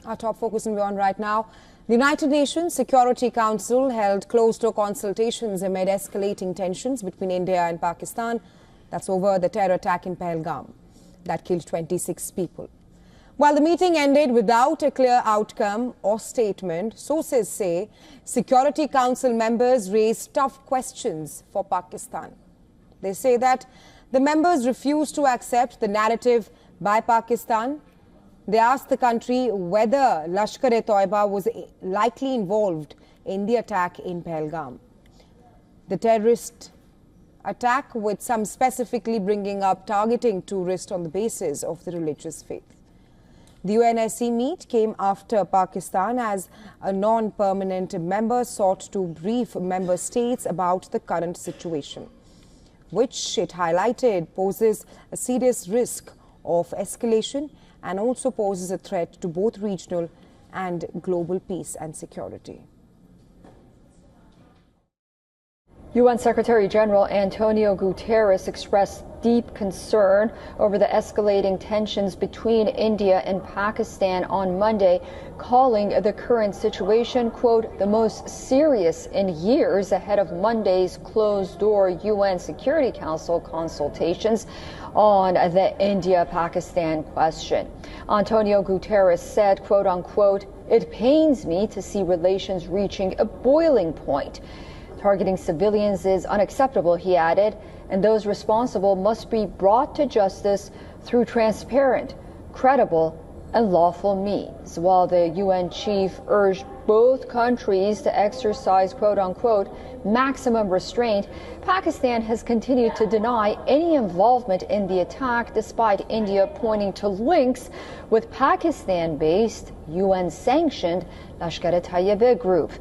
Our top focus in WION right now. The United Nations Security Council held closed-door consultations amid escalating tensions between India and Pakistan. That's over the terror attack in Pahalgam that killed 26 people. While the meeting ended without a clear outcome or statement, sources say Security Council members raised tough questions for Pakistan. They say that the members refused to accept the narrative by Pakistan. They asked the country whether Lashkar-e-Toiba was likely involved in the attack in Pahalgam. The terrorist attack, with some specifically bringing up targeting tourists on the basis of the religious faith. The UNSC meet came after Pakistan, as a non-permanent member, sought to brief member states about the current situation, which it highlighted poses a serious risk of escalation and also poses a threat to both regional and global peace and security. UN Secretary General Antonio Guterres expressed deep concern over the escalating tensions between India and Pakistan on Monday, calling the current situation, quote, the most serious in years, ahead of Monday's closed-door UN Security Council consultations on the India-Pakistan question. Antonio Guterres said, quote unquote, it pains me to see relations reaching a boiling point. Targeting civilians is unacceptable, he added, and those responsible must be brought to justice through transparent, credible, and lawful means. While the UN chief urged both countries to exercise, quote unquote, maximum restraint, Pakistan has continued to deny any involvement in the attack, despite India pointing to links with Pakistan-based, UN-sanctioned Lashkar-e-Taiba group.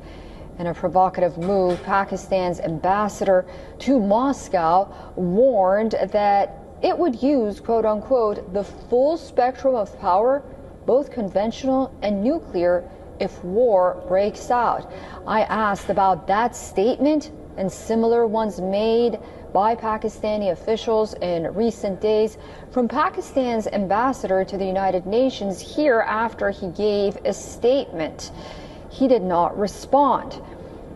In a provocative move, Pakistan's ambassador to Moscow warned that it would use, quote unquote, the full spectrum of power, both conventional and nuclear, if war breaks out. I asked about that statement and similar ones made by Pakistani officials in recent days from Pakistan's ambassador to the United Nations here after he gave a statement. He did not respond.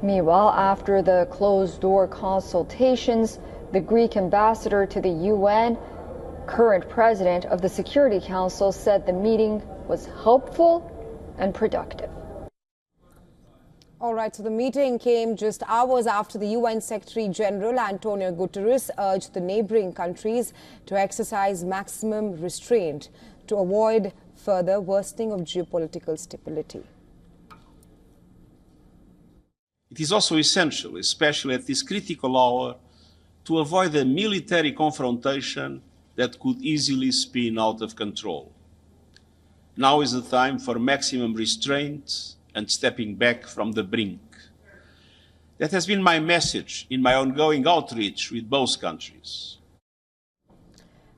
Meanwhile, after the closed-door consultations, the Greek ambassador to the UN, current president of the Security Council, said the meeting was helpful and productive. All right, so the meeting came just hours after the UN Secretary General Antonio Guterres urged the neighboring countries to exercise maximum restraint to avoid further worsening of geopolitical stability. It is also essential, especially at this critical hour, to avoid a military confrontation that could easily spin out of control. Now is the time for maximum restraint and stepping back from the brink. That has been my message in my ongoing outreach with both countries.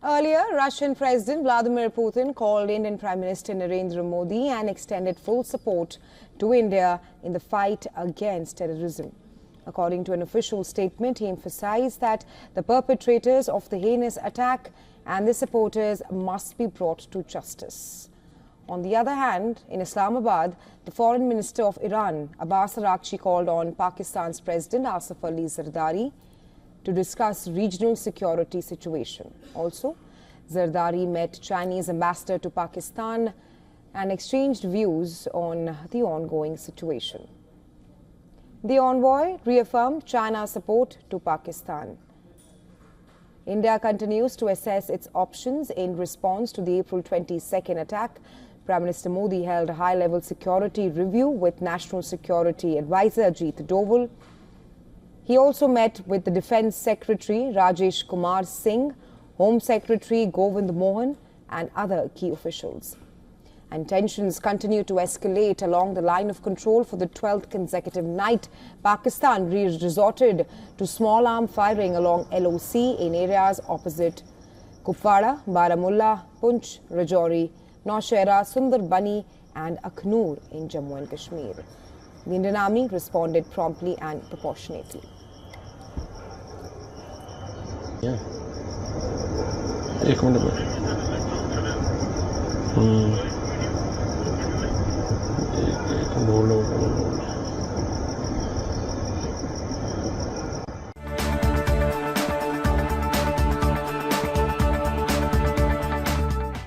Earlier, Russian President Vladimir Putin called Indian Prime Minister Narendra Modi and extended full support to India in the fight against terrorism. According to an official statement, he emphasized that the perpetrators of the heinous attack and their supporters must be brought to justice. On the other hand, in Islamabad, the Foreign Minister of Iran, Abbas Araghchi, called on Pakistan's President Asif Ali Zardari to discuss regional security situation. Also, Zardari met Chinese ambassador to Pakistan and exchanged views on the ongoing situation. The envoy reaffirmed China's support to Pakistan. India continues to assess its options in response to the April 22nd attack. Prime Minister Modi held a high-level security review with National Security Advisor Ajit Doval. He also met with the Defence Secretary Rajesh Kumar Singh, Home Secretary Govind Mohan and other key officials. And tensions continue to escalate along the line of control for the 12th consecutive night. Pakistan resorted to small arms firing along LOC in areas opposite Kupwara, Baramulla, Punch, Rajouri, Naushera, Sundarbani and Akhnur in Jammu and Kashmir. The Indian Army responded promptly and proportionately. Yeah. एक minute No.